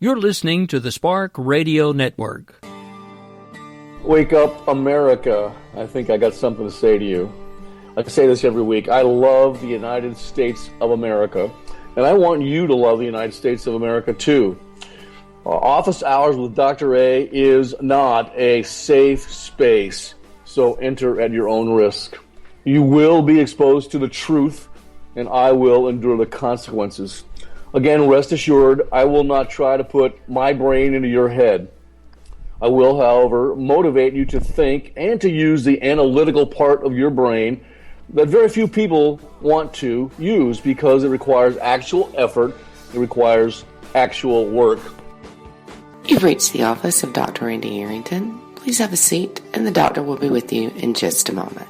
You're listening to the Spark Radio Network. Wake up, America. I think I got something to say to you. I say this every week. I love the United States of America, and I want you to love the United States of America too. Office Hours with Dr. A is not a safe space, so enter at your own risk. You will be exposed to the truth, and I will endure the consequences. Again, rest assured, I will not try to put my brain into your head. I will, however, motivate you to think and to use the analytical part of your brain that very few people want to use because it requires actual effort, it requires actual work. You've reached the office of Dr. Randy Arrington. Please have a seat, and the doctor will be with you in just a moment.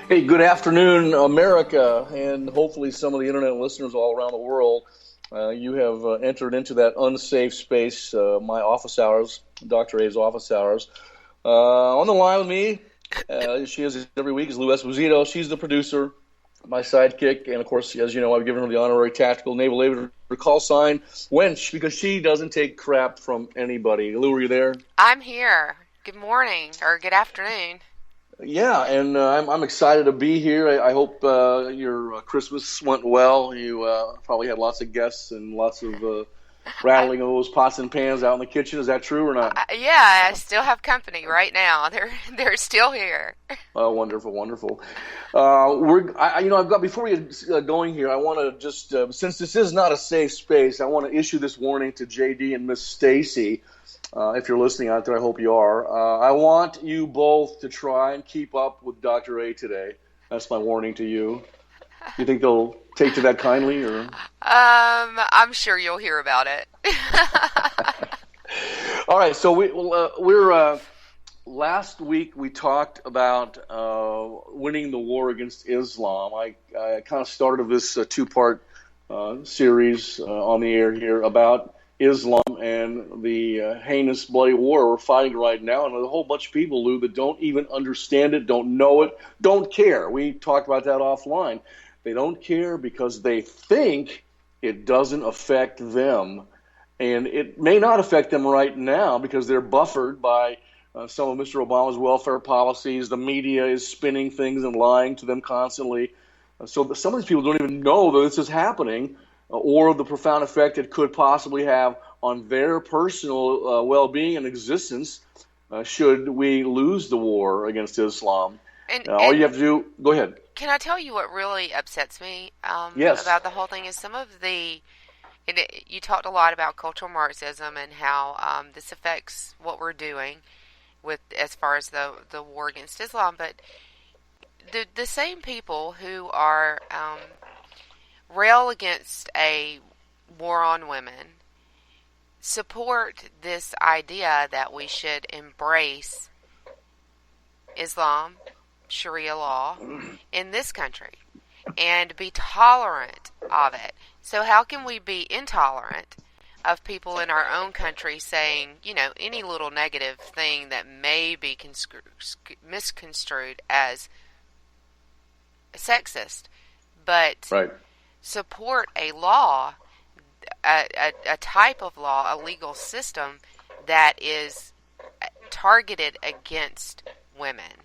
Hey, good afternoon, America, and hopefully some of the internet listeners all around the world. You have entered into that unsafe space, my office hours, Dr. A's office hours. On the line with me, she is every week, is Lou Esposito. She's the producer, my sidekick, and of course, as you know, I've given her the honorary tactical naval aviator call sign, Wench, because she doesn't take crap from anybody. Lou, are you there? I'm here. Good morning, or good afternoon. Yeah, and I'm excited to be here. I hope your Christmas went well. You probably had lots of guests and lots of rattling of those pots and pans out in the kitchen. Is that true or not? Yeah, I still have company right now. They're still here. Oh, wonderful, wonderful. I've got, before we get going here, I want to just since this is not a safe space, I want to issue this warning to JD and Miss Stacy. If you're listening out there, I hope you are. I want you both to try and keep up with Dr. A today. That's my warning to you. You think they'll take to that kindly, or? I'm sure you'll hear about it. All right. So we're last week we talked about winning the war against Islam. I kind of started this two-part series on the air here about Islam and the heinous bloody war we're fighting right now, and there's a whole bunch of people, Lou, that don't even understand it, don't know it, don't care. We talked about that offline. They don't care because they think it doesn't affect them, and it may not affect them right now because they're buffered by some of Mr. Obama's welfare policies. The media is spinning things and lying to them constantly. So some of these people don't even know that this is happening, or the profound effect it could possibly have on their personal well-being and existence should we lose the war against Islam. All you have to do, go ahead. Can I tell you what really upsets me Yes. about the whole thing is some of you talked a lot about cultural Marxism and how this affects what we're doing with as far as the war against Islam, but the same people who are rail against a war on women support this idea that we should embrace Islam, Sharia law in this country and be tolerant of it. So how can we be intolerant of people in our own country saying, any little negative thing that may be misconstrued as sexist, but right. Support a law, a type of law, a legal system that is targeted against women?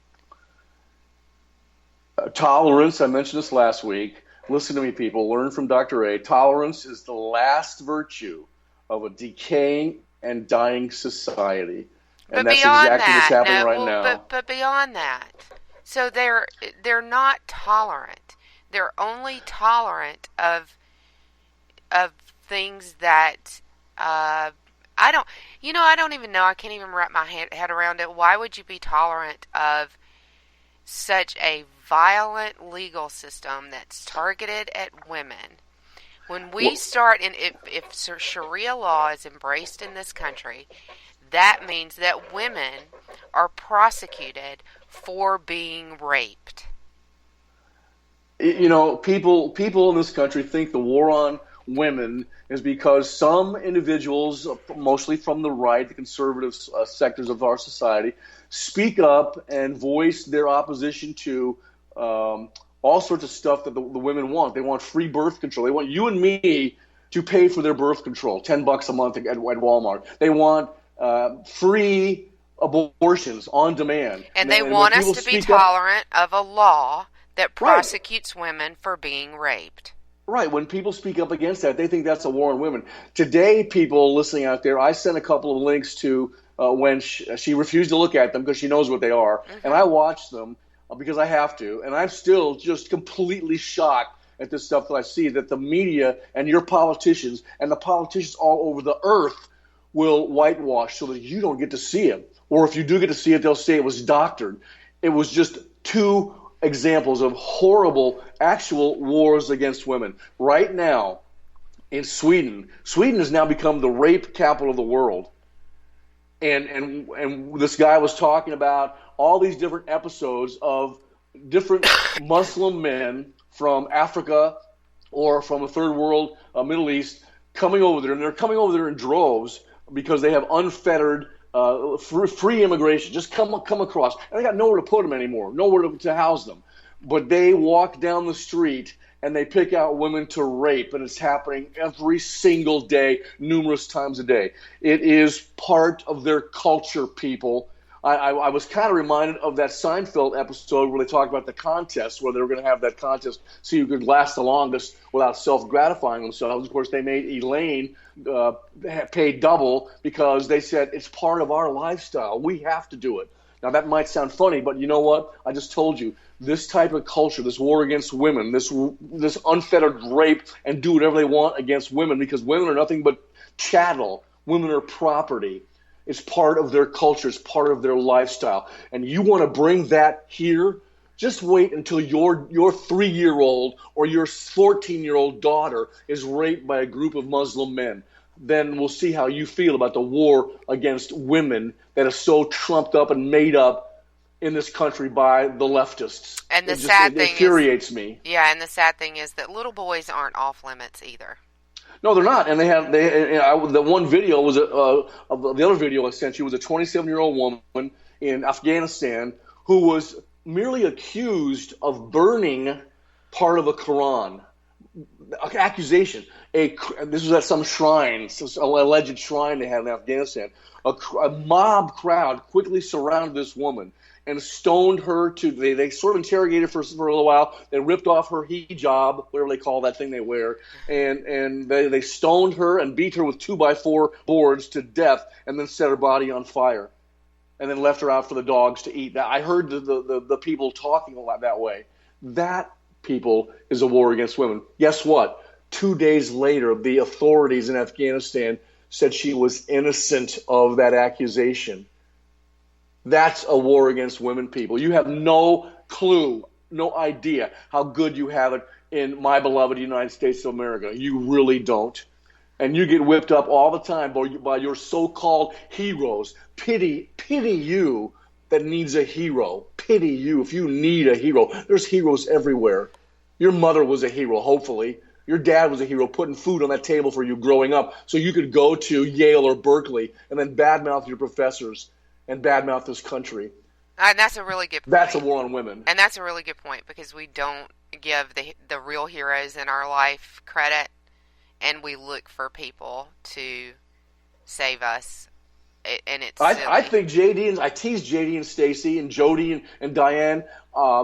Tolerance, I mentioned this last week. Listen to me, people. Learn from Dr. A. Tolerance is the last virtue of a decaying and dying society. And that's exactly what's happening right now. But beyond that, so they're not tolerant. They're only tolerant of things that I don't even know. I can't even wrap my head around it. Why would you be tolerant of such a violent legal system that's targeted at women? When we start, if Sharia law is embraced in this country, that means that women are prosecuted for being raped. People in this country think the war on women is because some individuals, mostly from the right, the conservative sectors of our society, speak up and voice their opposition to all sorts of stuff that the women want. They want free birth control. They want you and me to pay for their birth control, $10 a month at Walmart. They want free abortions on demand. And they want us to be tolerant of a law that prosecutes women for being raped. Right. When people speak up against that, they think that's a war on women. Today, people listening out there, I sent a couple of links to when she refused to look at them because she knows what they are. Mm-hmm. And I watched them because I have to. And I'm still just completely shocked at this stuff that I see, that the media and your politicians and the politicians all over the earth will whitewash so that you don't get to see it. Or if you do get to see it, they'll say it was doctored. It was just two examples of horrible actual wars against women. Right now in Sweden has now become the rape capital of the world. And this guy was talking about all these different episodes of different Muslim men from Africa or from the third world, Middle East, coming over there. And they're coming over there in droves because they have unfettered free immigration, just come across. And they got nowhere to put them anymore, nowhere to house them. But they walk down the street and they pick out women to rape, and it's happening every single day, numerous times a day. It is part of their culture, people. I was kind of reminded of that Seinfeld episode where they talked about the contest, where they were going to have that contest see who could last the longest without self-gratifying themselves. Of course, they made Elaine pay double because they said it's part of our lifestyle. We have to do it. Now, that might sound funny, but you know what? I just told you, this type of culture, this war against women, this unfettered rape and do whatever they want against women, because women are nothing but chattel. Women are property. It's part of their culture. It's part of their lifestyle. And you want to bring that here? Just wait until your 3-year-old or your 14-year-old daughter is raped by a group of Muslim men. Then we'll see how you feel about the war against women that is so trumped up and made up in this country by the leftists. And the sad thing infuriates me. Yeah, and the sad thing is that little boys aren't off limits either. No, they're not. And the one video was the other video I sent you was a 27-year-old woman in Afghanistan who was merely accused of burning part of a Quran. Accusation. This was at some shrine, some alleged shrine they had in Afghanistan. A mob crowd quickly surrounded this woman and stoned her to. They sort of interrogated her for a little while. They ripped off her hijab, whatever they call that thing they wear, and they stoned her and beat her with 2x4 boards to death, and then set her body on fire, and then left her out for the dogs to eat. Now, I heard the people talking a lot that way. That, people, is a war against women. Guess what? 2 days later, the authorities in Afghanistan said she was innocent of that accusation. That's a war against women, people. You have no clue, no idea how good you have it in my beloved United States of America. You really don't. And you get whipped up all the time by your so-called heroes. Pity you that needs a hero. Pity you if you need a hero. There's heroes everywhere. Your mother was a hero, hopefully. Your dad was a hero, putting food on that table for you growing up so you could go to Yale or Berkeley and then badmouth your professors and badmouth this country. And that's a really good point. That's a war on women. And that's a really good point, because we don't give the real heroes in our life credit, and we look for people to save us. And it's I think I tease JD and Stacy and Jody and Diane,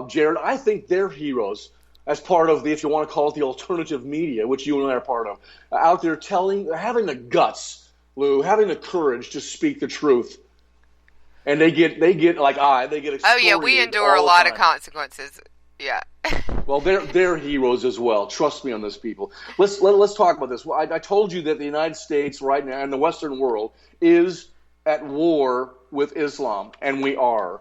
Jared. I think they're heroes as part of if you want to call it the alternative media, which you and I are part of, out there having the guts, Lou, having the courage to speak the truth. And they get excoriated. Oh yeah, we endure a lot of consequences. Yeah. Well, they're heroes as well. Trust me on this, people. Let's talk about this. Well, I told you that the United States right now and the Western world is at war with Islam, and we are.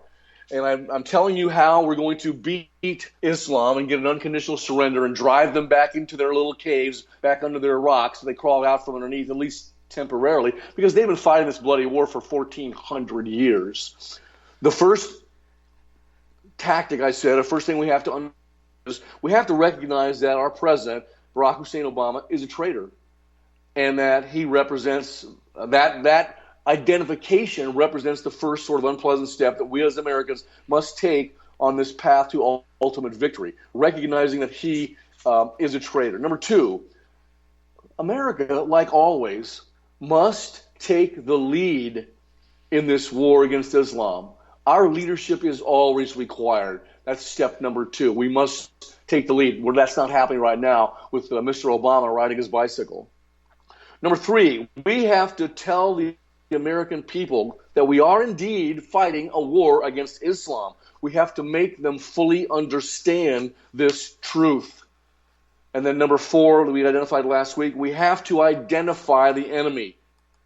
And I'm telling you how we're going to beat Islam and get an unconditional surrender and drive them back into their little caves, back under their rocks, so they crawl out from underneath, at least temporarily, because they've been fighting this bloody war for 1,400 years. The first tactic, the first thing we have to understand is we have to recognize that our president, Barack Hussein Obama, is a traitor, and that he represents that identification represents the first sort of unpleasant step that we as Americans must take on this path to ultimate victory, recognizing that he is a traitor. Number two, America, like always, must take the lead in this war against Islam. Our leadership is always required. That's step number two. We must take the lead. Well, that's not happening right now with Mr. Obama riding his bicycle. Number three, we have to tell the American people that we are indeed fighting a war against Islam. We have to make them fully understand this truth. And then number four, that we identified last week, we have to identify the enemy.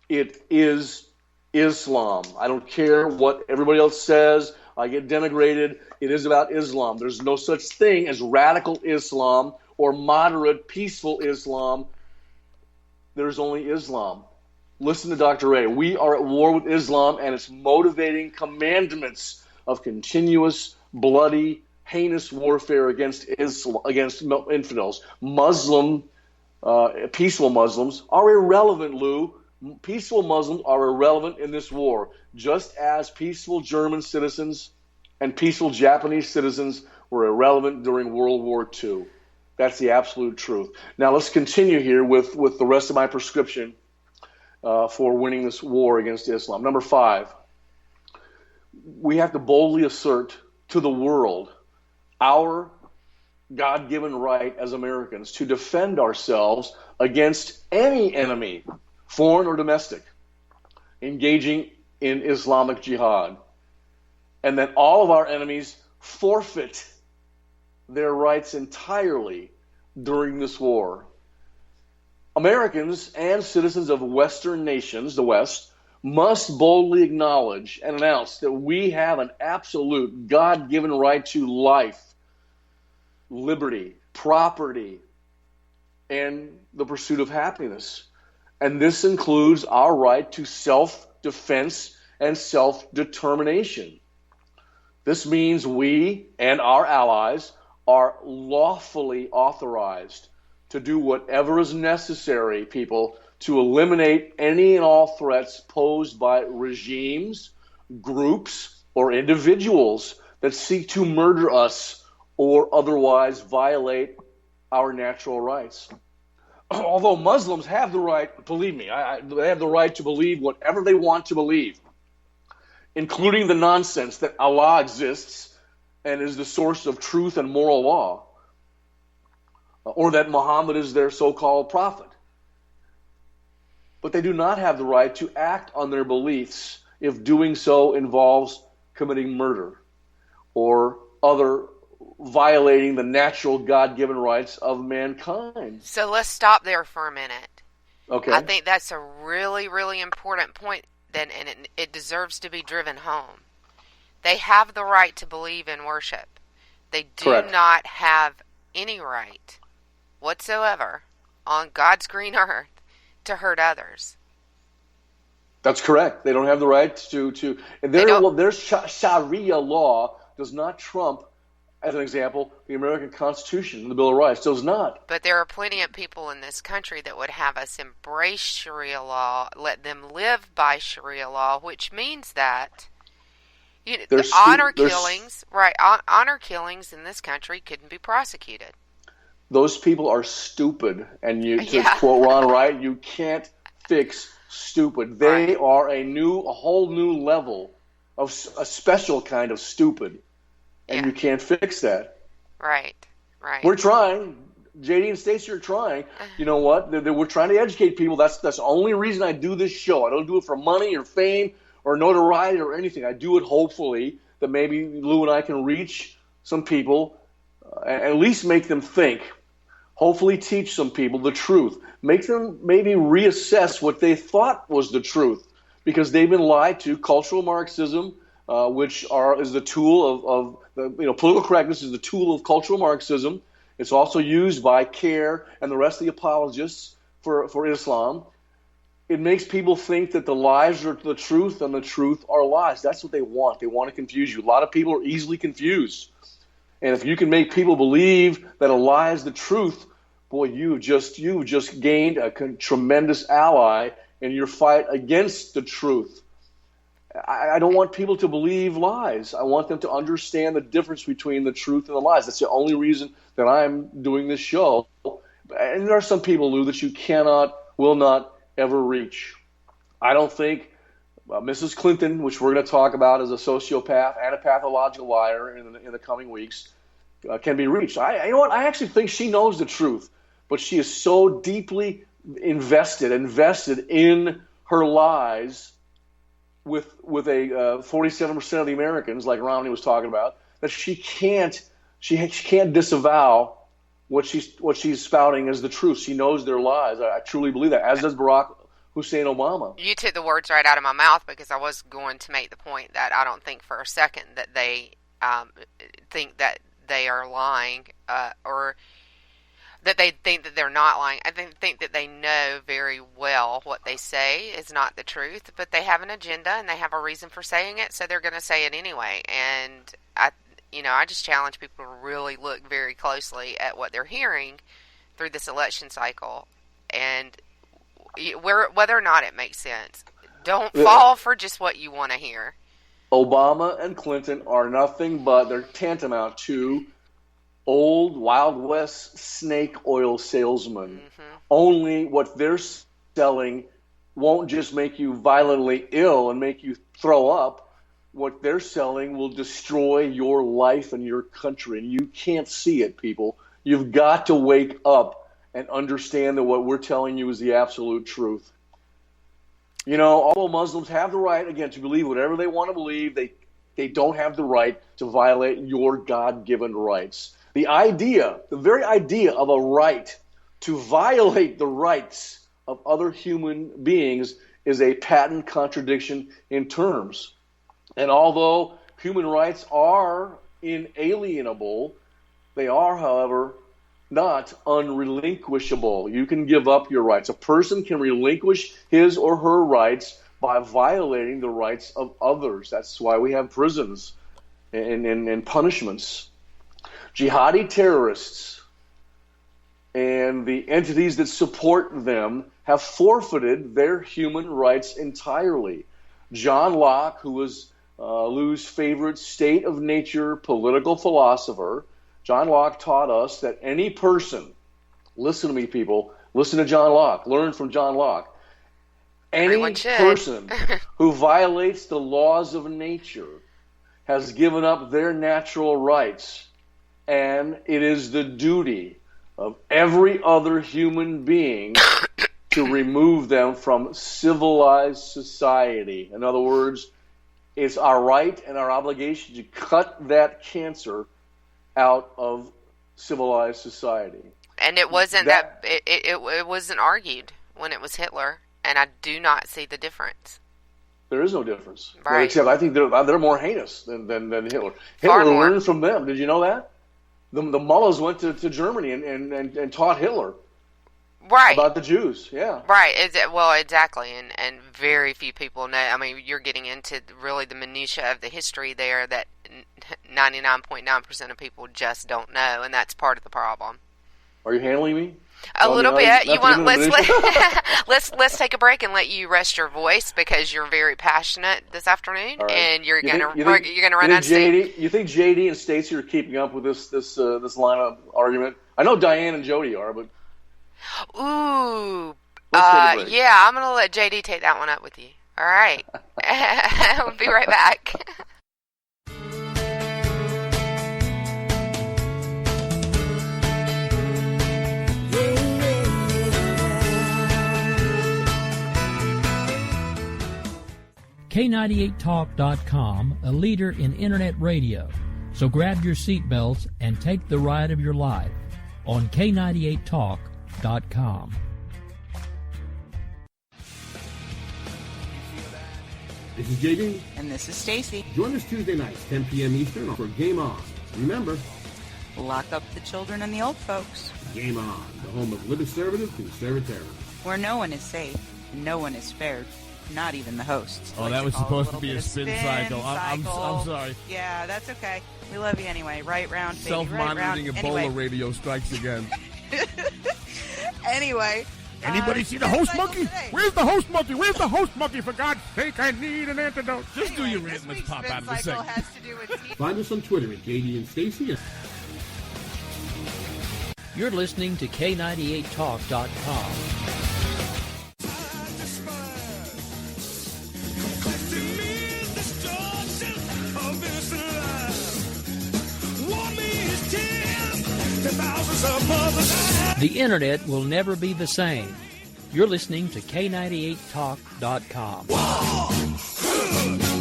It is Islam. I don't care what everybody else says. I get denigrated. It is about Islam. There's no such thing as radical Islam or moderate, peaceful Islam. There's only Islam. Listen to Dr. Ray. We are at war with Islam and its motivating commandments of continuous, bloody, heinous warfare against infidels. Peaceful Muslims are irrelevant, Lou. Peaceful Muslims are irrelevant in this war, just as peaceful German citizens and peaceful Japanese citizens were irrelevant during World War II. That's the absolute truth. Now let's continue here with the rest of my prescription for winning this war against Islam. Number five, we have to boldly assert to the world our God-given right as Americans to defend ourselves against any enemy, foreign or domestic, engaging in Islamic jihad. And that all of our enemies forfeit their rights entirely during this war. Americans and citizens of Western nations, the West, must boldly acknowledge and announce that we have an absolute God-given right to life, liberty, property, and the pursuit of happiness. And this includes our right to self-defense and self-determination. This means we and our allies are lawfully authorized to do whatever is necessary, people, to eliminate any and all threats posed by regimes, groups, or individuals that seek to murder us or otherwise violate our natural rights. Although Muslims have the right, believe me, they have the right to believe whatever they want to believe, including the nonsense that Allah exists and is the source of truth and moral law, or that Muhammad is their so-called prophet. But they do not have the right to act on their beliefs if doing so involves committing murder or other violating the natural God-given rights of mankind. So let's stop there for a minute. Okay. I think that's a really, really important point, and it deserves to be driven home. They have the right to believe in worship. They do Correct. not have any right whatsoever on God's green earth to hurt others. That's correct. They don't have the right to their Sharia law does not trump, as an example, the American Constitution and the Bill of Rights. Does not. But there are plenty of people in this country that would have us embrace Sharia law, let them live by Sharia law, which means that the honor killings in this country couldn't be prosecuted. Those people are stupid, and to quote Ron Wright, you can't fix stupid. They are a whole new level of a special kind of stupid, and you can't fix that. Right. We're trying. JD and Stacey are trying. You know what? We're trying to educate people. That's the only reason I do this show. I don't do it for money or fame or notoriety or anything. I do it hopefully that maybe Lou and I can reach some people and at least make them think. Hopefully teach some people the truth. Make them maybe reassess what they thought was the truth, because they've been lied to. Cultural Marxism, which is the tool of political correctness, is the tool of cultural Marxism. It's also used by CARE and the rest of the apologists for Islam. It makes people think that the lies are the truth and the truth are lies. That's what they want. They want to confuse you. A lot of people are easily confused. And if you can make people believe that a lie is the truth, boy, you've just gained a tremendous ally in your fight against the truth. I don't want people to believe lies. I want them to understand the difference between the truth and the lies. That's the only reason that I'm doing this show. And there are some people, Lou, that you will not ever reach. I don't think Mrs. Clinton, which we're going to talk about as a sociopath and a pathological liar in the coming weeks, can be reached. You know what? I actually think she knows the truth, but she is so deeply invested in her lies with a 47% of the Americans, like Romney was talking about, that she can't disavow what she's spouting as the truth. She knows their lies. I truly believe that, as does Barack Hussein Obama. You took the words right out of my mouth, because I was going to make the point that I don't think for a second that they think that they are lying, or that they think that they're not lying. I think that they know very well what they say is not the truth, but they have an agenda and they have a reason for saying it, so they're going to say it anyway. And I just challenge people to really look very closely at what they're hearing through this election cycle, and whether or not it makes sense. Don't fall for just what you want to hear. Obama and Clinton are nothing but, they're tantamount to old Wild West snake oil salesmen. Mm-hmm. Only what they're selling won't just make you violently ill and make you throw up. What they're selling will destroy your life and your country, and you can't see it, people. You've got to wake up and understand that what we're telling you is the absolute truth. You know, although Muslims have the right, again, to believe whatever they want to believe, they don't have the right to violate your God-given rights. The very idea of a right to violate the rights of other human beings is a patent contradiction in terms. And although human rights are inalienable, they are, however, not unrelinquishable. You can give up your rights. A person can relinquish his or her rights by violating the rights of others. That's why we have prisons and punishments. Jihadi terrorists and the entities that support them have forfeited their human rights entirely. John Locke, who was Lou's favorite state of nature political philosopher, John Locke taught us that any person, listen to me, people, listen to John Locke, learn from John Locke. Any person who violates the laws of nature has given up their natural rights, and it is the duty of every other human being to remove them from civilized society. In other words, it's our right and our obligation to cut that cancer out of civilized society. And it wasn't it wasn't argued when it was Hitler, and I do not see the difference. There is no difference. Right. Except I think they're more heinous than Hitler. Hitler learned from them. Did you know that? The mullahs went to Germany and taught Hitler about the Jews. Yeah. Right. Well, exactly. And very few people know. I mean, you're getting into really the minutiae of the history there that 99.9% of people just don't know, and that's part of the problem. Are you handling me? A little bit. You want let's take a break and let you rest your voice, because you're very passionate this afternoon, right. And you're gonna run out of steam. You think JD and Stacey are keeping up with this line of argument? I know Diane and Jody are, but yeah, I'm gonna let JD take that one up with you. All right, we'll be right back. K98Talk.com, a leader in Internet radio. So grab your seatbelts and take the ride of your life on K98Talk.com. This is JD. And this is Stacy. Join us Tuesday nights, 10 p.m. Eastern for Game On. Remember, lock up the children and the old folks. Game On, the home of liberal conservatism. Where no one is safe, and no one is spared. Not even the hosts. Oh, that was supposed to be a spin cycle. I'm sorry. Yeah, that's okay. We love you anyway. Right round, baby. Self-monitoring right round. Ebola radio strikes again. Anyway, Anybody see the host monkey? Where's the host monkey? Where's the host monkey? For God's sake, I need an antidote. Just do your rant. Let's pop out of the segment. Find us on Twitter at JD and Stacy. You're listening to K98Talk.com. The internet will never be the same. You're listening to K98Talk.com.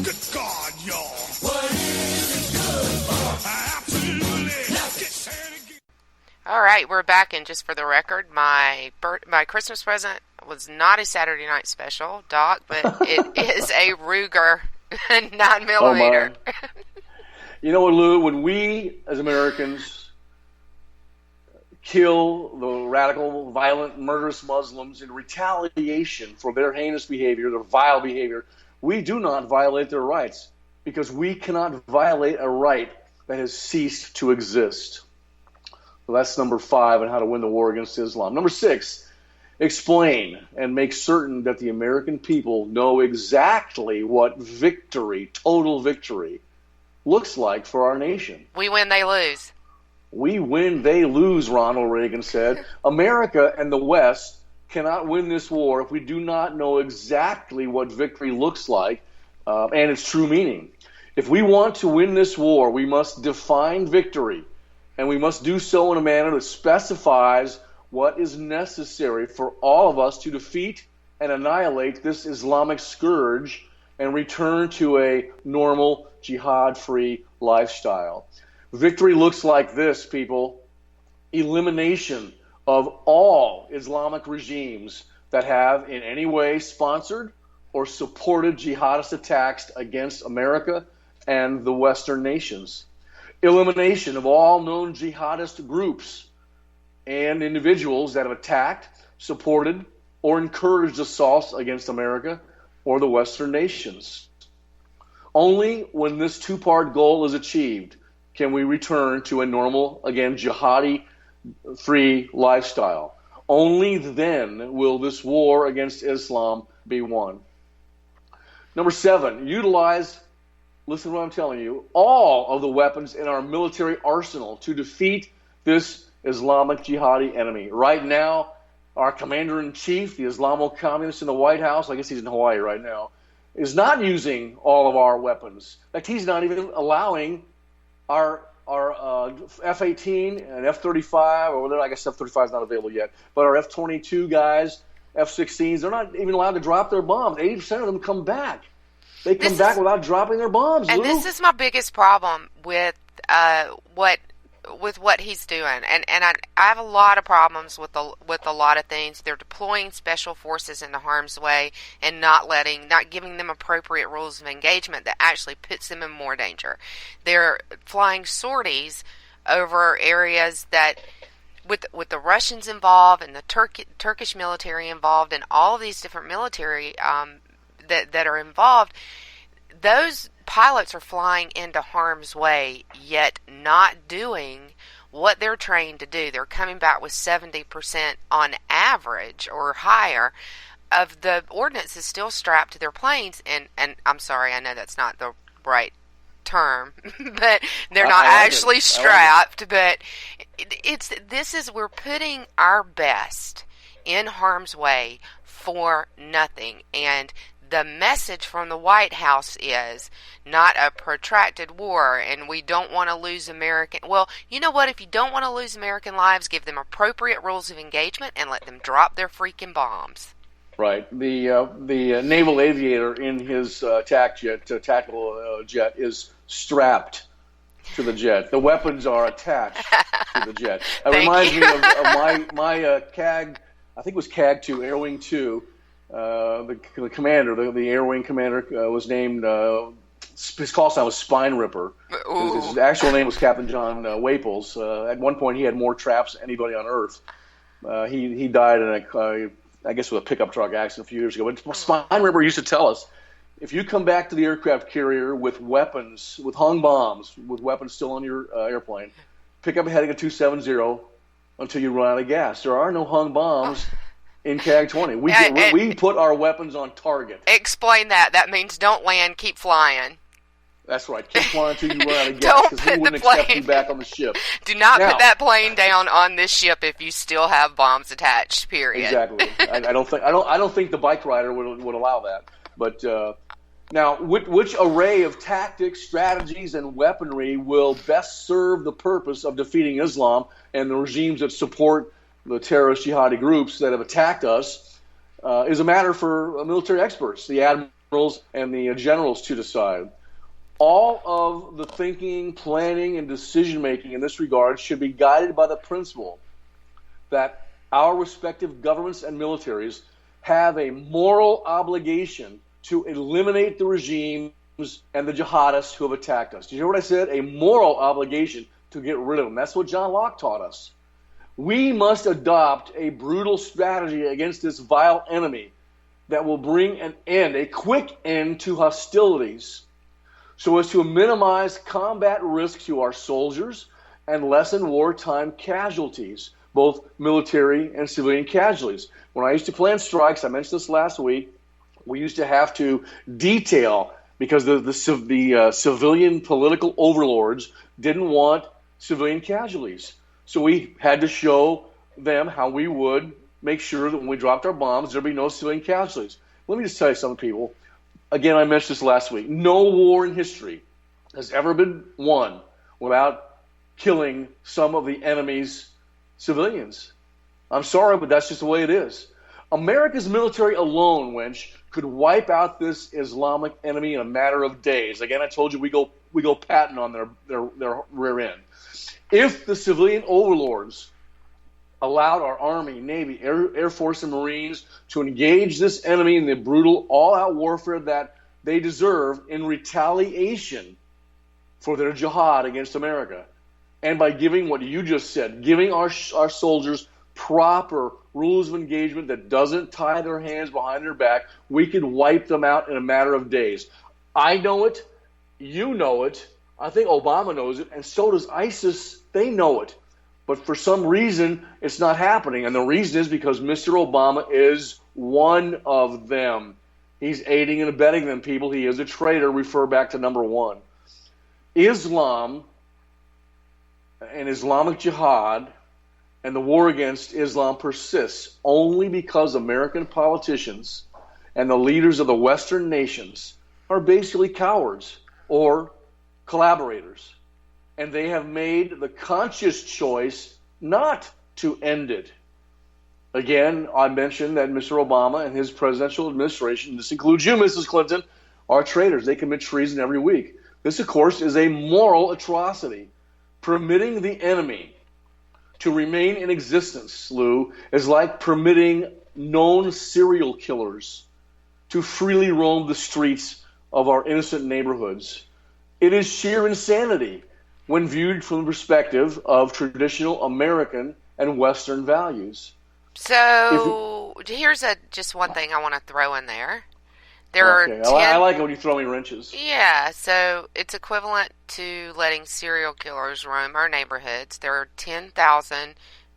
Good God, y'all. What is it good for? Absolutely. All right, we're back, and just for the record, my Christmas present was not a Saturday night special, Doc, but it is a Ruger 9mm. Oh, you know what, Lou? When we, as Americans, kill the radical, violent, murderous Muslims in retaliation for their heinous behavior, their vile behavior, we do not violate their rights, because we cannot violate a right that has ceased to exist. So that's number 5 on how to win the war against Islam. Number 6, explain and make certain that the American people know exactly what victory, total victory, looks like for our nation. We win, they lose. We win, they lose, Ronald Reagan said. America and the West cannot win this war if we do not know exactly what victory looks like and its true meaning. If we want to win this war, we must define victory, and we must do so in a manner that specifies what is necessary for all of us to defeat and annihilate this Islamic scourge and return to a normal, jihad-free lifestyle. Victory looks like this, people: elimination of all Islamic regimes that have in any way sponsored or supported jihadist attacks against America and the Western nations. Elimination of all known jihadist groups and individuals that have attacked, supported, or encouraged assaults against America or the Western nations. Only when this two-part goal is achieved can we return to a normal, again, jihadi-free lifestyle. Only then will this war against Islam be won. Number 7, utilize, listen to what I'm telling you, all of the weapons in our military arsenal to defeat this Islamic jihadi enemy. Right now, our commander-in-chief, the Islamo-communist in the White House, I guess he's in Hawaii right now, is not using all of our weapons. In fact, he's not even allowing our F-18 and F-35, or whatever, I guess F-35 is not available yet, but our F-22 guys, F-16s, they're not even allowed to drop their bombs. 80% of them come back. They come back without dropping their bombs, And Lou. this is my biggest problem with what he's doing, and I have a lot of problems with a lot of things. They're deploying special forces into harm's way and not giving them appropriate rules of engagement that actually puts them in more danger. They're flying sorties over areas that, with the Russians involved and the Turkish military involved and all of these different military that are involved. Those pilots are flying into harm's way, yet not doing what they're trained to do. They're coming back with 70% on average or higher of the ordnance is still strapped to their planes. And I'm sorry, I know that's not the right term, but they're not actually strapped. But we're putting our best in harm's way for nothing. And the message from the White House is not a protracted war, and we don't want to lose American... Well, you know what? If you don't want to lose American lives, give them appropriate rules of engagement and let them drop their freaking bombs. Right. The naval aviator in his tactical jet is strapped to the jet. The weapons are attached to the jet. It reminds me of my CAG, I think it was CAG 2, Air Wing 2. The commander, the Air Wing commander, was named, his call sign was Spine Ripper. His actual name was Captain John Waples. At one point, he had more traps than anybody on Earth. He died in I guess with a pickup truck accident a few years ago. But Spine Ripper used to tell us, if you come back to the aircraft carrier with weapons, with hung bombs, with weapons still on your airplane, pick up a heading of 270 until you run out of gas. There are no hung bombs in CAG 20. We put our weapons on target. Explain that. That means don't land, keep flying. That's right. Keep flying until you run out of gas, because we wouldn't accept you back on the ship. Do not put that plane down on this ship if you still have bombs attached. Period. Exactly. I don't think the bike rider would allow that. But now, which array of tactics, strategies, and weaponry will best serve the purpose of defeating Islam and the regimes that support the terrorist jihadi groups that have attacked us is a matter for military experts, the admirals and the generals, to decide. All of the thinking, planning, and decision-making in this regard should be guided by the principle that our respective governments and militaries have a moral obligation to eliminate the regimes and the jihadists who have attacked us. Did you hear what I said? A moral obligation to get rid of them. That's what John Locke taught us. We must adopt a brutal strategy against this vile enemy that will bring an end, a quick end to hostilities, so as to minimize combat risk to our soldiers and lessen wartime casualties, both military and civilian casualties. When I used to plan strikes, I mentioned this last week, we used to have to detail, because the civilian political overlords didn't want civilian casualties. So we had to show them how we would make sure that when we dropped our bombs, there'd be no civilian casualties. Let me just tell you something, people. Again, I mentioned this last week. No war in history has ever been won without killing some of the enemy's civilians. I'm sorry, but that's just the way it is. America's military alone, Winch, could wipe out this Islamic enemy in a matter of days. Again, I told you we go patting on their rear end. If the civilian overlords allowed our Army, Navy, Air Force, and Marines to engage this enemy in the brutal, all-out warfare that they deserve in retaliation for their jihad against America, and by giving what you just said, giving our soldiers proper rules of engagement that doesn't tie their hands behind their back, we could wipe them out in a matter of days. I know it. You know it. I think Obama knows it, and so does ISIS. They know it. But for some reason, it's not happening. And the reason is because Mr. Obama is one of them. He's aiding and abetting them, people. He is a traitor. Refer back to number 1. Islam and Islamic jihad and the war against Islam persists only because American politicians and the leaders of the Western nations are basically cowards or collaborators. And they have made the conscious choice not to end it. Again, I mentioned that Mr. Obama and his presidential administration, this includes you, Mrs. Clinton, are traitors. They commit treason every week. This, of course, is a moral atrocity. Permitting the enemy to remain in existence, Lou, is like permitting known serial killers to freely roam the streets of our innocent neighborhoods. It is sheer insanity when viewed from the perspective of traditional American and Western values. So here's just one thing I want to throw in there. I like it when you throw me wrenches. Yeah, so it's equivalent to letting serial killers roam our neighborhoods. There are 10,000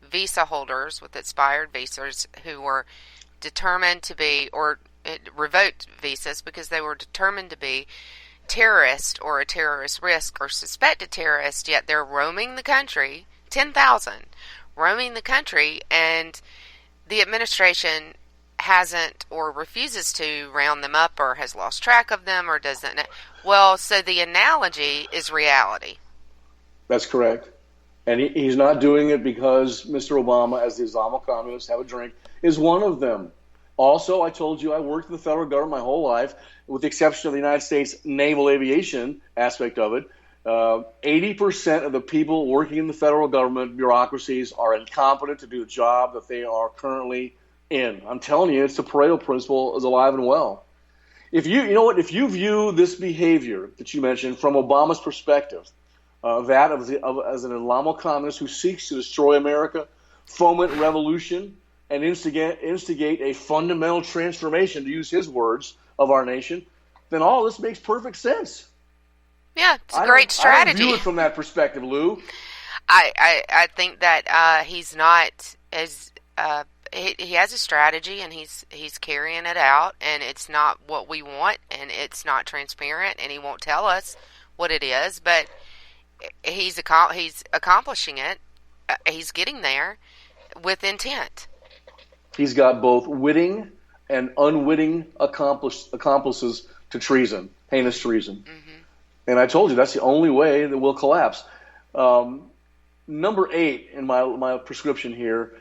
visa holders with expired visas who were determined to be, or revoked visas because they were determined to be terrorist or a terrorist risk or suspected terrorist, yet they're roaming the country, 10,000 roaming the country, and the administration hasn't or refuses to round them up or has lost track of them or doesn't know. Well, so the analogy is reality. That's correct. And he's not doing it because Mr. Obama, as the Islamic communists have a drink, is one of them. Also, I told you I worked in the federal government my whole life, with the exception of the United States naval aviation aspect of it. 80% of the people working in the federal government bureaucracies are incompetent to do the job that they are currently in. I'm telling you, it's the Pareto principle is alive and well. If you view this behavior that you mentioned from Obama's perspective, that as an Islamic communist who seeks to destroy America, foment revolution, and instigate a fundamental transformation, to use his words, of our nation, then all this makes perfect sense. Yeah, it's a great strategy. I don't view it from that perspective, Lou. I think that he's not he has a strategy, and he's carrying it out, and it's not what we want, and it's not transparent, and he won't tell us what it is, but he's accomplishing it. He's getting there with intent. He's got both witting and unwitting accomplices to treason, heinous treason. Mm-hmm. And I told you that's the only way that we'll collapse. Number 8 in my prescription here,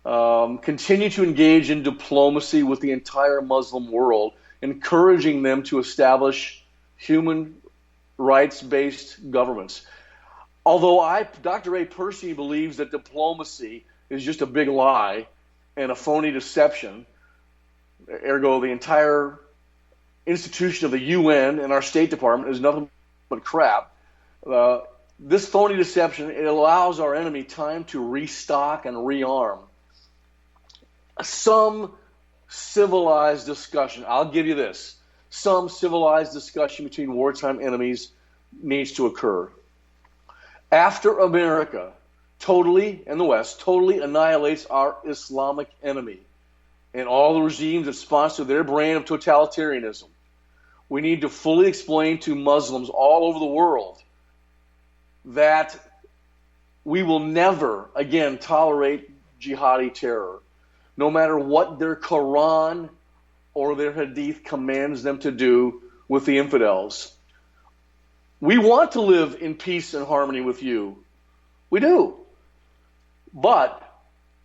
continue to engage in diplomacy with the entire Muslim world, encouraging them to establish human rights-based governments. Although Dr. A. personally believes that diplomacy is just a big lie and a phony deception, ergo the entire institution of the UN and our State Department is nothing but crap. This phony deception, it allows our enemy time to restock and rearm. Some civilized discussion, I'll give you this, some civilized discussion between wartime enemies needs to occur. After America and the West totally annihilates our Islamic enemy and all the regimes that sponsor their brand of totalitarianism, we need to fully explain to Muslims all over the world that we will never again tolerate jihadi terror, no matter what their Quran or their Hadith commands them to do with the infidels. We want to live in peace and harmony with you. We do. But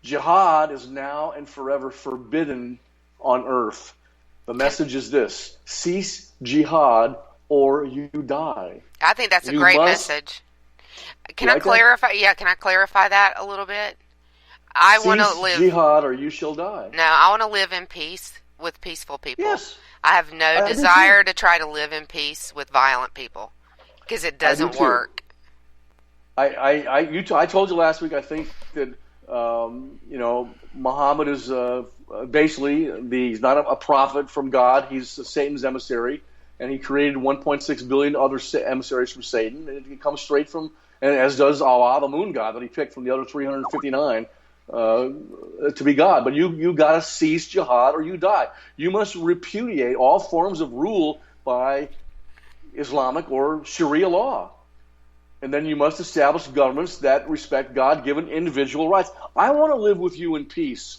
jihad is now and forever forbidden on earth. The message is this: cease jihad or you die. I think that's a great message. Can I clarify? Yeah, can I clarify that a little bit? I want to live jihad or you shall die. No, I want to live in peace with peaceful people. Yes. I have no desire to try to live in peace with violent people because it doesn't work. I told you last week. I think that Muhammad is basically he's not a prophet from God. He's Satan's emissary, and he created 1.6 billion other emissaries from Satan. And it comes straight from, and as does Allah, the moon god that he picked from the other 359 to be God. But you got to cease jihad or you die. You must repudiate all forms of rule by Islamic or Sharia law. And then you must establish governments that respect God-given individual rights. I want to live with you in peace.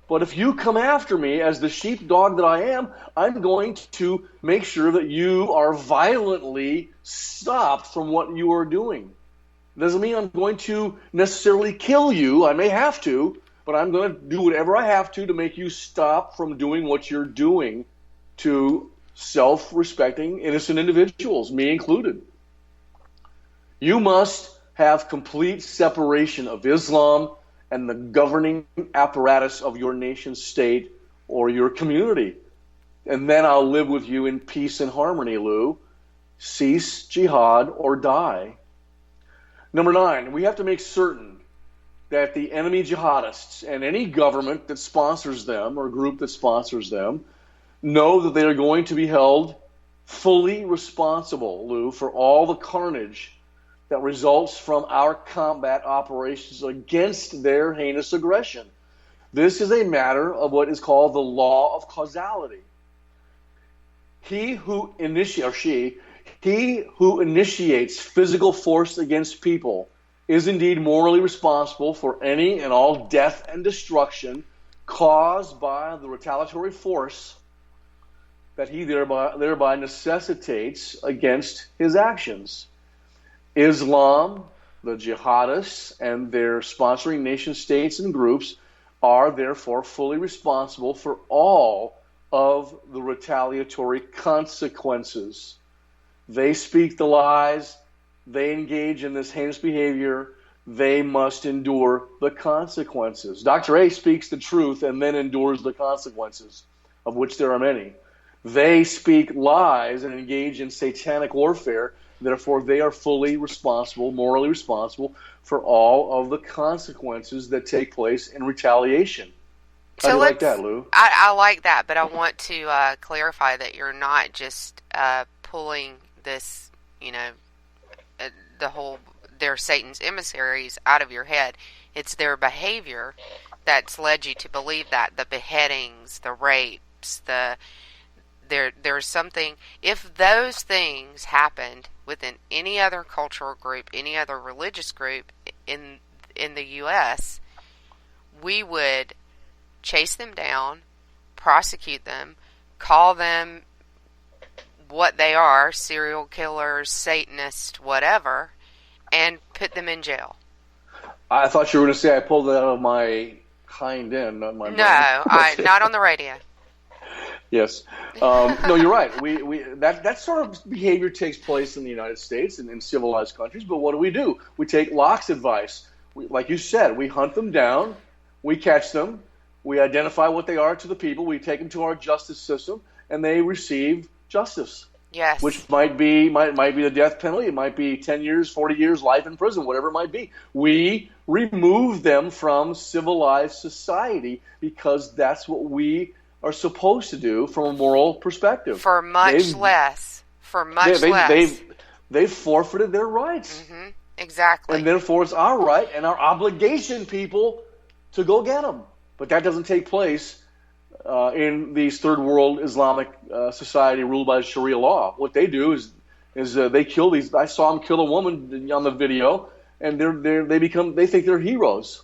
But if you come after me as the sheepdog that I am, I'm going to make sure that you are violently stopped from what you are doing. It doesn't mean I'm going to necessarily kill you. I may have to, but I'm going to do whatever I have to make you stop from doing what you're doing to self-respecting innocent individuals, me included. You must have complete separation of Islam and the governing apparatus of your nation state or your community. And then I'll live with you in peace and harmony, Lou. Cease jihad or die. Number 9, we have to make certain that the enemy jihadists and any government that sponsors them or group that sponsors them know that they are going to be held fully responsible, Lou, for all the carnage that results from our combat operations against their heinous aggression. This is a matter of what is called the law of causality. He who initiates physical force against people is indeed morally responsible for any and all death and destruction caused by the retaliatory force that he thereby necessitates against his actions. Islam, the jihadists, and their sponsoring nation states and groups are therefore fully responsible for all of the retaliatory consequences. They speak the lies, they engage in this heinous behavior, they must endure the consequences. Dr. A speaks the truth and then endures the consequences, of which there are many. They speak lies and engage in satanic warfare. Therefore, they are fully responsible, morally responsible, for all of the consequences that take place in retaliation. How do you like that, Lou? I like that, but I want to clarify that you're not just pulling this, they're Satan's emissaries out of your head. It's their behavior that's led you to believe that. The beheadings, the rapes, there's something. If those things happened within any other cultural group, any other religious group in the U.S., we would chase them down, prosecute them, call them what they are, serial killers, Satanists, whatever, and put them in jail. I thought you were going to say I pulled it out of my hind end, not my brain. Not on the radio. Yes. No, you're right. That sort of behavior takes place in the United States and in civilized countries, but what do? We take Locke's advice. Like you said, we hunt them down, we catch them, we identify what they are to the people, we take them to our justice system, and they receive justice. Yes. Which might be the death penalty. It might be 10 years, 40 years, life in prison, whatever it might be. We remove them from civilized society because that's what we are supposed to do from a moral perspective. For much less. They've forfeited their rights. Mm-hmm. Exactly. And therefore it's our right and our obligation, people, to go get them. But that doesn't take place in these third world Islamic society ruled by Sharia law. What they do is they kill these. I saw them kill a woman on the video, and they think they're heroes.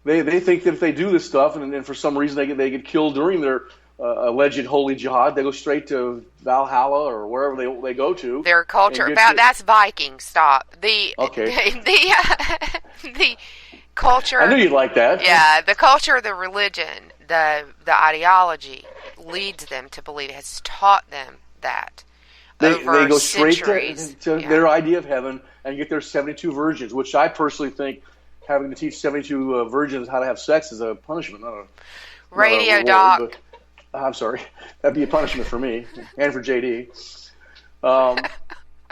They think that if they do this stuff, and for some reason they get killed during their alleged holy jihad, they go straight to Valhalla or wherever they go to. Their culture that's Viking. Stop the culture. I knew you'd like that. Yeah, the culture, the religion, the ideology leads them to believe, has taught them that. They go straight to yeah. their idea of heaven and get their 72 virgins, which I personally think having to teach 72 virgins how to have sex is a punishment, not a radio not a reward, doc. But, I'm sorry, that'd be a punishment for me and for JD.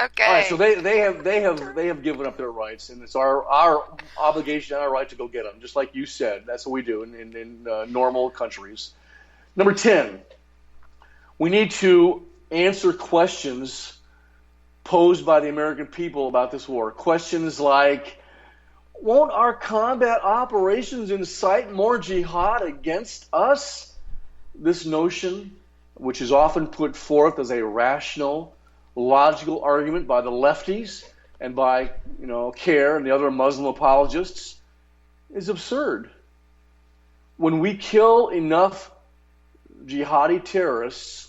Okay. All right, so they have given up their rights, and it's our obligation and our right to go get them, just like you said. That's what we do in normal countries. Number 10, we need to answer questions posed by the American people about this war. Questions like, won't our combat operations incite more jihad against us? This notion, which is often put forth as a rational, logical argument by the lefties and by CARE and the other Muslim apologists, is absurd. When we kill enough jihadi terrorists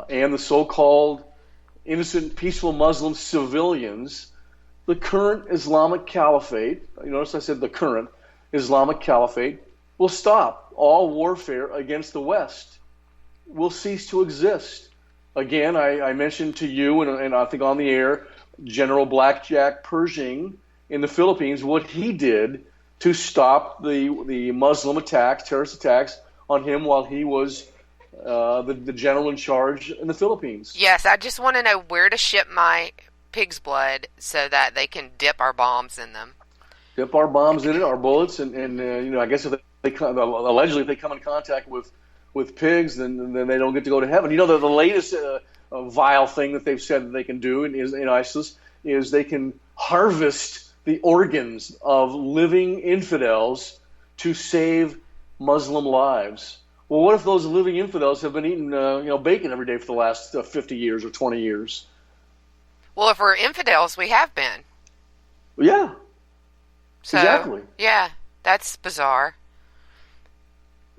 and the so-called innocent, peaceful Muslim civilians, the current Islamic Caliphate, you notice I said the current Islamic Caliphate, will stop. All warfare against the West will cease to exist. Again, I mentioned to you, and I think on the air, General Blackjack Pershing in the Philippines, what he did to stop the Muslim attacks, terrorist attacks on him while he was the general in charge in the Philippines. Yes, I just want to know where to ship my pig's blood so that they can dip our bombs in them. Dip our bombs in it, our bullets, and I guess if allegedly if they come in contact with pigs, then they don't get to go to heaven. The latest vile thing that they've said that they can do in ISIS is they can harvest the organs of living infidels to save Muslim lives. Well, what if those living infidels have been eating bacon every day for the last 50 years or 20 years? Well, if we're infidels, we have been. Yeah. So, exactly. Yeah, that's bizarre.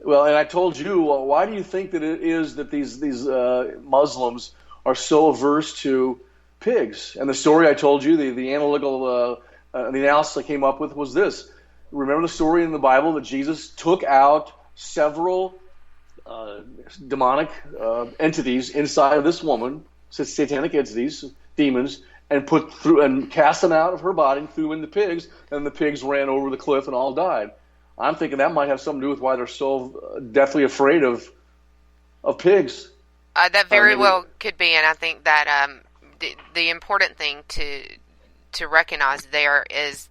Well, and I told you, why do you think that it is that these Muslims are so averse to pigs? And the story I told you, the analytical the analysis I came up with was this. Remember the story in the Bible that Jesus took out several demonic entities inside of this woman, satanic entities, demons, and cast them out of her body and threw them in the pigs, and the pigs ran over the cliff and all died. I'm thinking that might have something to do with why they're so deathly afraid of pigs. That very well could be, and I think that the important thing to recognize there is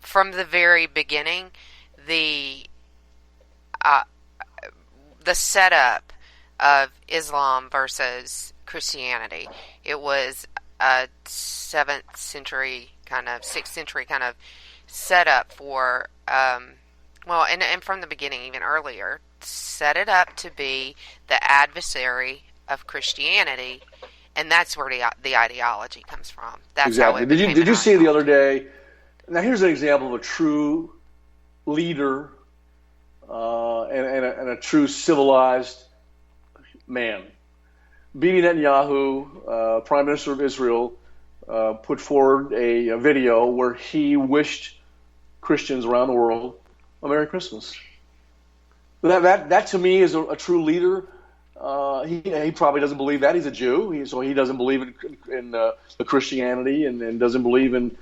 from the very beginning, the setup of Islam versus Christianity. It was a 7th century kind of 6th century kind of setup for Well, and from the beginning, even earlier, set it up to be the adversary of Christianity, and that's where the ideology comes from. That's exactly. How it became Did you see the other ideology. day? Now, here's an example of a true leader and a true civilized man. Bibi Netanyahu, Prime Minister of Israel, put forward a video where he wished Christians around the world a Merry Christmas. That to me is a true leader. He probably doesn't believe that. He's a Jew, so he doesn't believe in the Christianity and doesn't believe in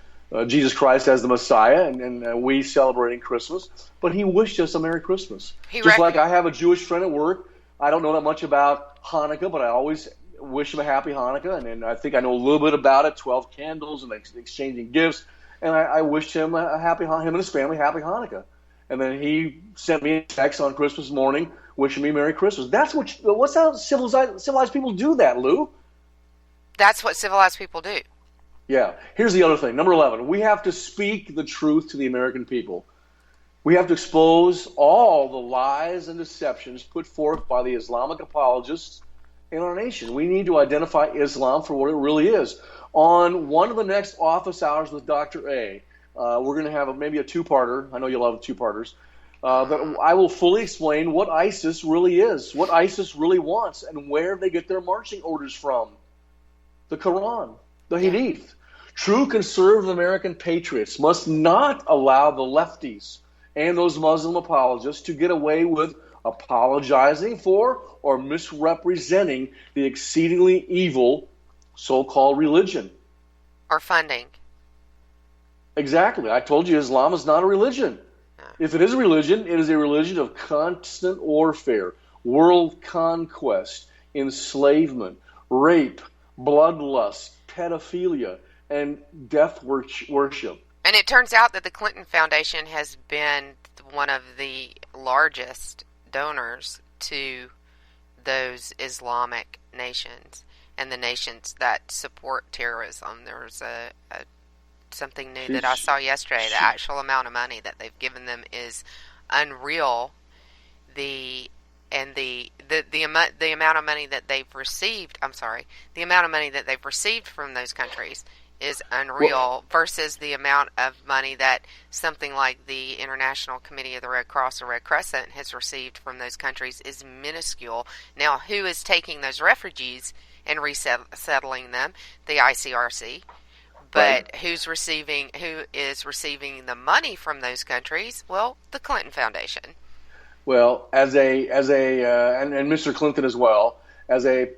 Jesus Christ as the Messiah, and we celebrating Christmas. But he wished us a Merry Christmas. Just like I have a Jewish friend at work. I don't know that much about Hanukkah, but I always wish him a happy Hanukkah, and I think I know a little bit about it, 12 candles and exchanging gifts, and I wished him him and his family happy Hanukkah. And then he sent me a text on Christmas morning wishing me Merry Christmas. What's how civilized people do that, Lou? That's what civilized people do. Yeah. Here's the other thing. Number 11, we have to speak the truth to the American people. We have to expose all the lies and deceptions put forth by the Islamic apologists in our nation. We need to identify Islam for what it really is. On one of the next office hours with Dr. A, we're going to have maybe a two-parter. I know you love two-parters. But I will fully explain what ISIS really is, what ISIS really wants, and where they get their marching orders from. The Quran, the Hadith. True conservative American patriots must not allow the lefties and those Muslim apologists to get away with apologizing for or misrepresenting the exceedingly evil so-called religion. Or funding. Exactly. I told you Islam is not a religion. If it is a religion, it is a religion of constant warfare, world conquest, enslavement, rape, bloodlust, pedophilia, and death worship. And it turns out that the Clinton Foundation has been one of the largest donors to those Islamic nations and the nations that support terrorism. There's something new that I saw yesterday. The actual amount of money that they've given them is unreal. The amount of money that they've received. The amount of money that they've received from those countries is unreal versus the amount of money that something like the International Committee of the Red Cross or Red Crescent has received from those countries is minuscule. Now, who is taking those refugees and resettling them? The ICRC. But who is receiving the money from those countries? Well, the Clinton Foundation. Well, and Mr. Clinton as well, as a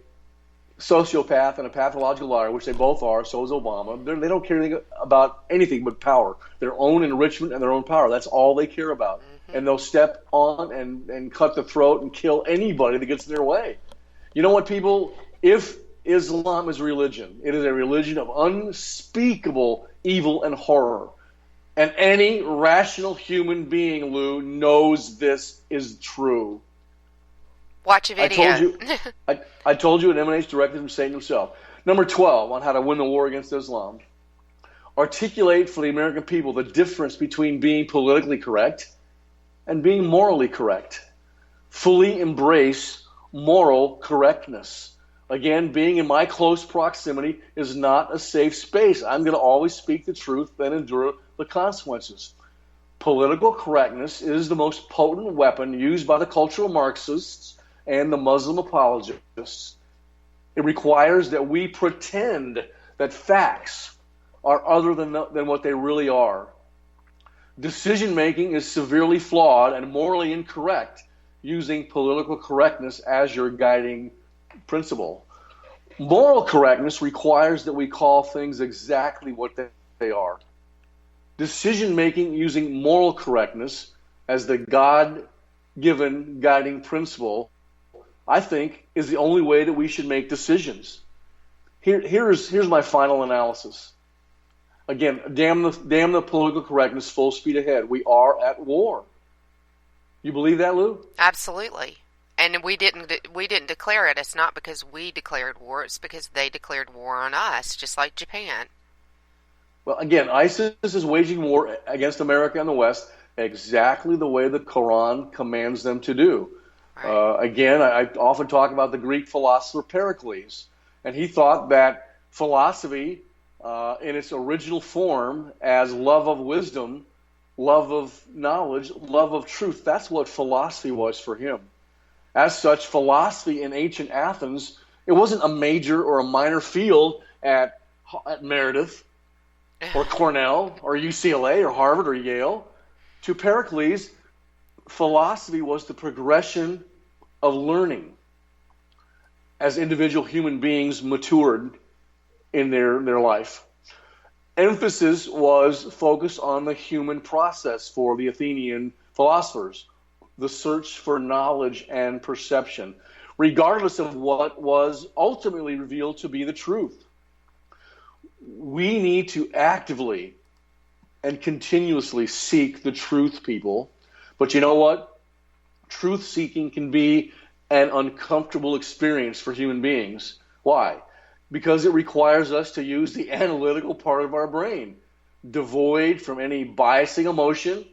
sociopath and a pathological liar, which they both are, so is Obama. They don't care anything about anything but power, their own enrichment and their own power. That's all they care about. Mm-hmm. And they'll step on and cut the throat and kill anybody that gets in their way. You know what, people? If Islam is religion, it is a religion of unspeakable evil and horror. And any rational human being, Lou, knows this is true. Watch a video. I told you it emanates directly from Satan himself. Number 12 on how to win the war against Islam. Articulate for the American people the difference between being politically correct and being morally correct. Fully embrace moral correctness. Again, being in my close proximity is not a safe space. I'm going to always speak the truth and endure the consequences. Political correctness is the most potent weapon used by the cultural Marxists and the Muslim apologists. It requires that we pretend that facts are other than what they really are. Decision-making is severely flawed and morally incorrect using political correctness as your guiding principle. Moral correctness requires that we call things exactly what they are. Decision-making using moral correctness as the God-given guiding principle, I think, is the only way that we should make decisions. Here's my final analysis. Again, damn the political correctness, full speed ahead. We are at war. You believe that, Lou? Absolutely. And we didn't declare it. It's not because we declared war. It's because they declared war on us, just like Japan. Well, again, ISIS is waging war against America and the West, exactly the way the Quran commands them to do. Right. Again, I often talk about the Greek philosopher Pericles, and he thought that philosophy, in its original form, as love of wisdom, love of knowledge, love of truth, that's what philosophy was for him. As such, philosophy in ancient Athens, it wasn't a major or a minor field at Meredith or Cornell or UCLA or Harvard or Yale. To Pericles, philosophy was the progression of learning as individual human beings matured in their life. Emphasis was focused on the human process for the Athenian philosophers, the search for knowledge and perception, regardless of what was ultimately revealed to be the truth. We need to actively and continuously seek the truth, people. But you know what? Truth seeking can be an uncomfortable experience for human beings. Why? Because it requires us to use the analytical part of our brain, devoid from any biasing emotion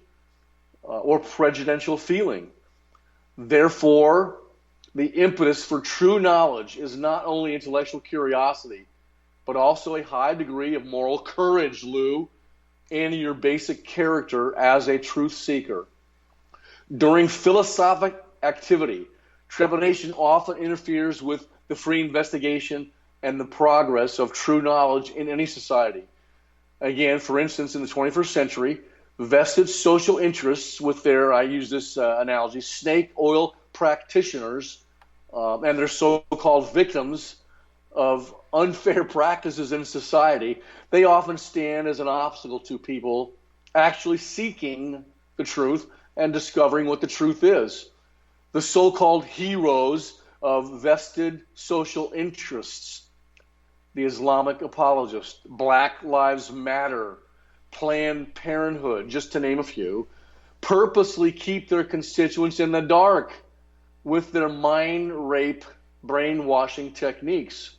or prejudicial feeling. Therefore, the impetus for true knowledge is not only intellectual curiosity, but also a high degree of moral courage, Lou, and your basic character as a truth seeker. During philosophic activity, trepidation often interferes with the free investigation and the progress of true knowledge in any society. Again, for instance, in the 21st century, vested social interests with their, I use this analogy, snake oil practitioners and their so-called victims of unfair practices in society, they often stand as an obstacle to people actually seeking the truth and discovering what the truth is. The so-called heroes of vested social interests, the Islamic apologists, Black Lives Matter, Planned Parenthood, just to name a few, purposely keep their constituents in the dark with their mind rape, brainwashing techniques.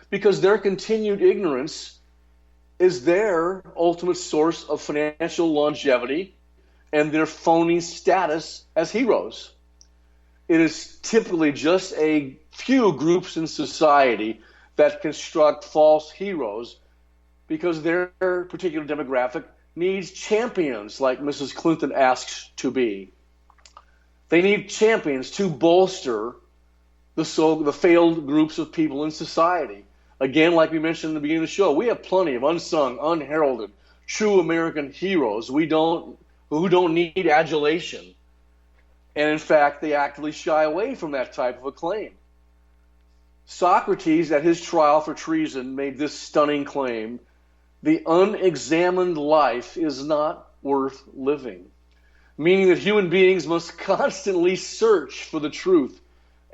Because their continued ignorance is their ultimate source of financial longevity and their phony status as heroes. It is typically just a few groups in society that construct false heroes because their particular demographic needs champions like Mrs. Clinton asks to be. They need champions to bolster the failed groups of people in society. Again, like we mentioned in the beginning of the show, we have plenty of unsung, unheralded, true American heroes who don't need adulation. And in fact, they actively shy away from that type of acclaim. Socrates, at his trial for treason, made this stunning claim: the unexamined life is not worth living. Meaning that human beings must constantly search for the truth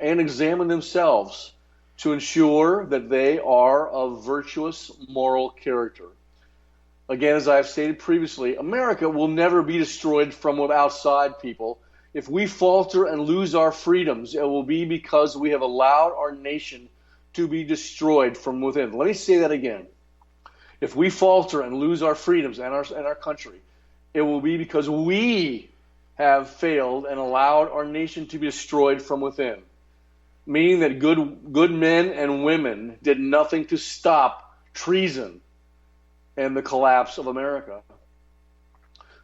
and examine themselves to ensure that they are of virtuous moral character. Again, as I've stated previously, America will never be destroyed from outside, people. If we falter and lose our freedoms, it will be because we have allowed our nation to be destroyed from within. Let me say that again. If we falter and lose our freedoms and our country, it will be because we have failed and allowed our nation to be destroyed from within. Meaning that good men and women did nothing to stop treason and the collapse of America.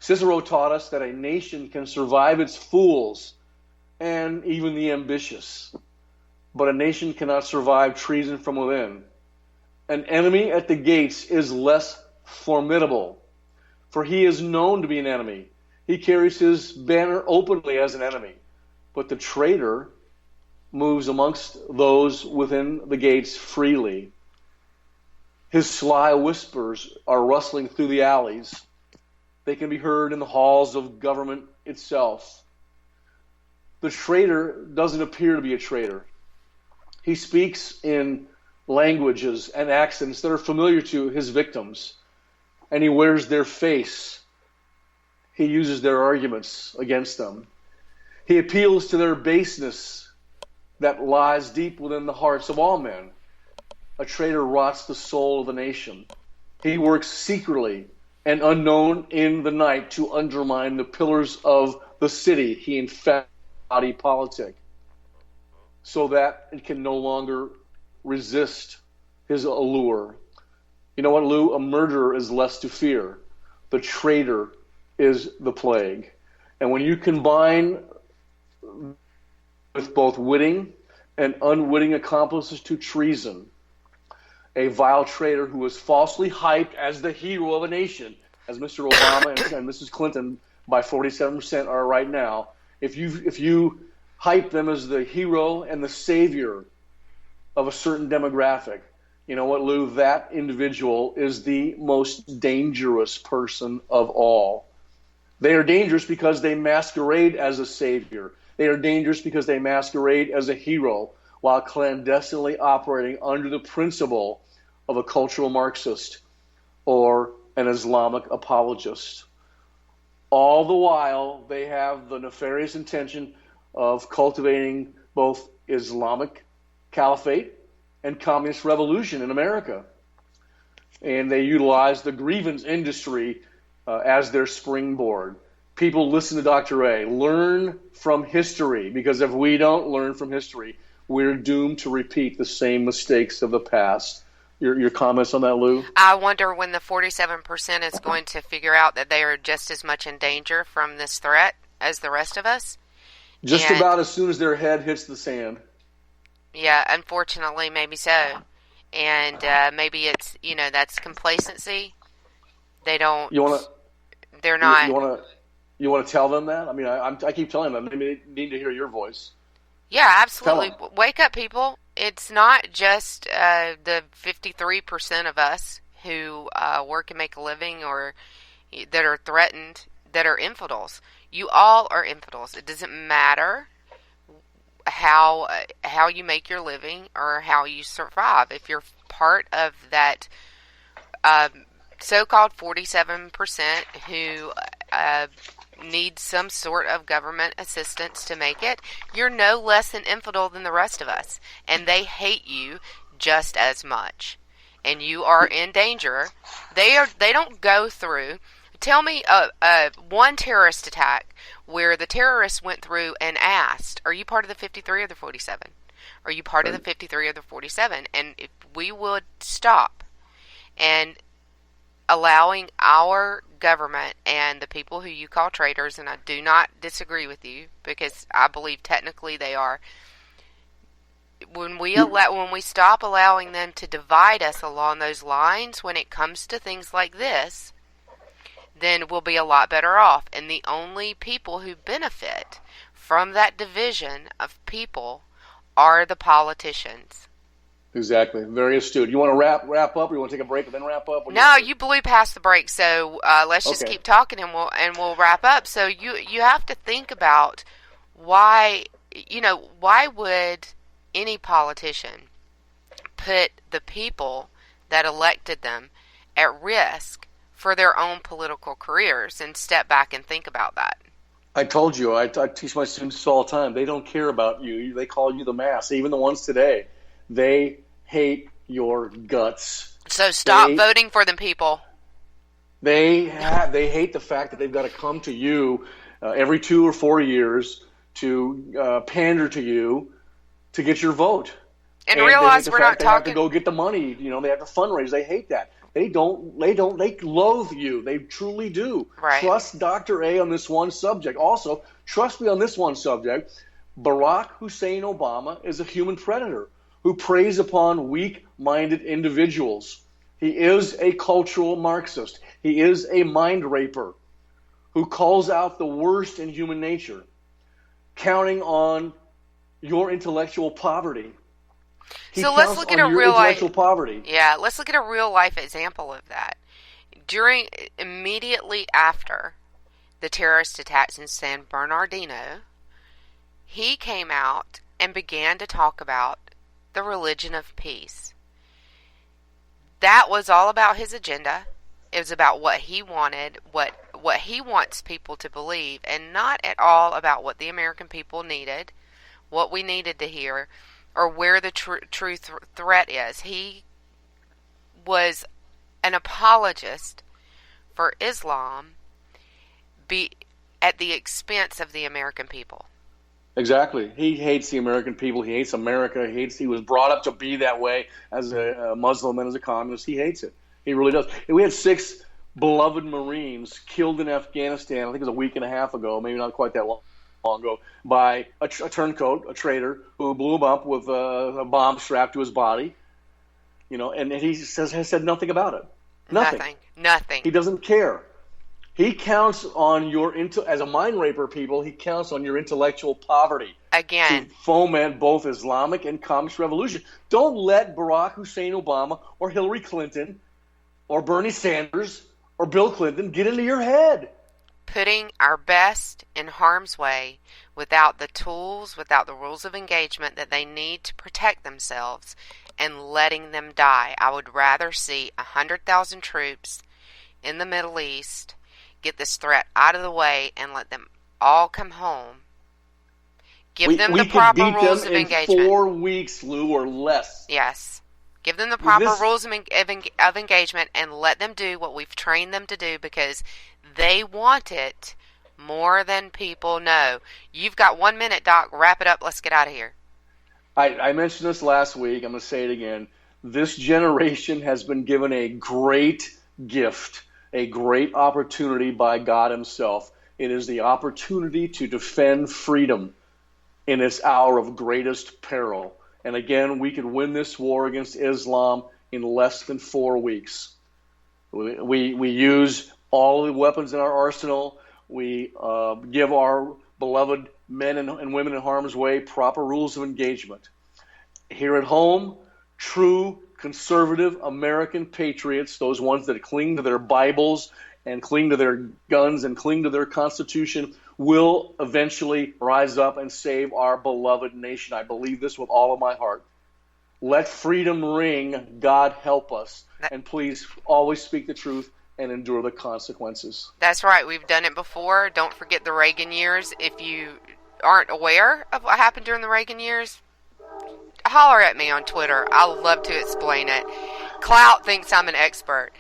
Cicero taught us that a nation can survive its fools and even the ambitious, but a nation cannot survive treason from within. An enemy at the gates is less formidable, for he is known to be an enemy. He carries his banner openly as an enemy, but the traitor moves amongst those within the gates freely. His sly whispers are rustling through the alleys. They can be heard in the halls of government itself. The traitor doesn't appear to be a traitor. He speaks in languages and accents that are familiar to his victims, and he wears their face. He uses their arguments against them. He appeals to their baseness that lies deep within the hearts of all men. A traitor rots the soul of the nation. He works secretly and unknown in the night to undermine the pillars of the city he infected body politic, so that it can no longer resist his allure. You know what, Lou? A murderer is less to fear. The traitor is the plague. And when you combine with both witting and unwitting accomplices to treason, a vile traitor who was falsely hyped as the hero of a nation, as Mr. Obama and Mrs. Clinton by 47% are right now, if you hype them as the hero and the savior of a certain demographic, you know what, Lou? That individual is the most dangerous person of all. They are dangerous because they masquerade as a savior. They are dangerous because they masquerade as a hero while clandestinely operating under the principle of a cultural Marxist or an Islamic apologist. All the while, they have the nefarious intention of cultivating both Islamic caliphate and communist revolution in America. And they utilize the grievance industry as their springboard. People, listen to Dr. A. Learn from history, because if we don't learn from history, we're doomed to repeat the same mistakes of the past. Your comments on that, Lou? I wonder when the 47% is going to figure out that they are just as much in danger from this threat as the rest of us. Just about as soon as their head hits the sand. Yeah, unfortunately, maybe so. And maybe it's, that's complacency. They don't. They're not. You want to tell them that? I mean, I keep telling them. Maybe they need to hear your voice. Yeah, absolutely. Wake up, people. It's not just the 53% of us who work and make a living or that are threatened that are infidels. You all are infidels. It doesn't matter how you make your living or how you survive. If you're part of that so-called 47% who need some sort of government assistance to make it, you're no less an infidel than the rest of us. And they hate you just as much. And you are in danger. They don't go through. Tell me one terrorist attack where the terrorists went through and asked, are you part of the 53 or the 47? Are you part of the 53 or the 47? And if we would stop and allowing our government and the people who you call traitors, and I do not disagree with you because I believe technically they are, when we stop allowing them to divide us along those lines when it comes to things like this, then we'll be a lot better off. And the only people who benefit from that division of people are the politicians. Exactly. Very astute. You want to wrap up, or you want to take a break and then wrap up? No, you blew past the break, so let's just keep talking and we'll wrap up. So you have to think about why would any politician put the people that elected them at risk for their own political careers, and step back and think about that. I told you, I teach my students all the time. They don't care about you. They call you the mass. Even the ones today, they hate your guts. So stop voting for them, people. They hate the fact that they've got to come to you every 2 or 4 years to pander to you to get your vote. And realize we're not talking. They have to go get the money. They have to fundraise. They hate that. They loathe you. They truly do. Right. Trust Dr. A on this one subject. Also, trust me on this one subject. Barack Hussein Obama is a human predator who preys upon weak-minded individuals. He is a cultural Marxist. He is a mind raper who calls out the worst in human nature, counting on your intellectual poverty. So let's look at a real life poverty. Yeah, let's look at a real life example of that. Immediately after the terrorist attacks in San Bernardino, he came out and began to talk about the religion of peace. That was all about his agenda. It was about what he wanted, what he wants people to believe, and not at all about what the American people needed, what we needed to hear, or where the true threat is. He was an apologist for Islam be at the expense of the American people. Exactly. He hates the American people. He hates America. He was brought up to be that way as a Muslim and as a communist. He hates it. He really does. And we had 6 beloved Marines killed in Afghanistan, I think it was a week and a half ago, maybe not quite that long ago, by a turncoat, a traitor, who blew him up with a bomb strapped to his body. And he has said nothing about it. Nothing. He doesn't care. He counts on as a mind raper, people, he counts on your intellectual poverty. Again. To foment both Islamic and communist revolution. Don't let Barack Hussein Obama or Hillary Clinton or Bernie Sanders or Bill Clinton get into your head. Putting our best in harm's way without the tools, without the rules of engagement that they need to protect themselves, and letting them die. I would rather see 100,000 troops in the Middle East get this threat out of the way and let them all come home. Give them the proper rules of engagement. We could beat them in 4 weeks, Lou, or less. Yes. Give them the proper rules of engagement and let them do what we've trained them to do, because they want it more than people know. You've got 1 minute, Doc. Wrap it up. Let's get out of here. I mentioned this last week. I'm going to say it again. This generation has been given a great gift, a great opportunity by God himself. It is the opportunity to defend freedom in its hour of greatest peril. And again, we could win this war against Islam in less than 4 weeks. We use all the weapons in our arsenal. We give our beloved men and women in harm's way proper rules of engagement. Here at home, true conservative American patriots, those ones that cling to their Bibles and cling to their guns and cling to their Constitution, will eventually rise up and save our beloved nation. I believe this with all of my heart. Let freedom ring. God help us. And please always speak the truth and endure the consequences. That's right. We've done it before. Don't forget the Reagan years. If you aren't aware of what happened during the Reagan years, holler at me on Twitter. I'll love to explain it. Clout thinks I'm an expert.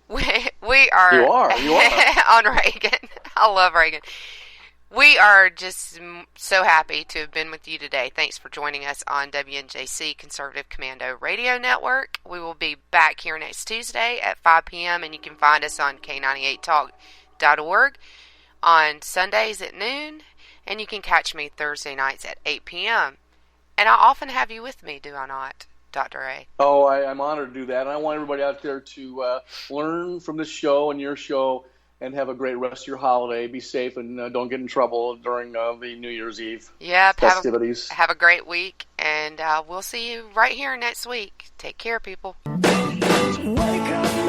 We are. You are. On Reagan. I love Reagan. We are just so happy to have been with you today. Thanks for joining us on WNJC Conservative Commando Radio Network. We will be back here next Tuesday at 5 p.m. and you can find us on K98talk.org on Sundays at noon, and you can catch me Thursday nights at 8 p.m. And I often have you with me, do I not, Dr. A? Oh, I'm honored to do that. And I want everybody out there to learn from this show and your show, and have a great rest of your holiday. Be safe and don't get in trouble during the New Year's Eve festivities. Have a great week, and we'll see you right here next week. Take care, people. Wake up.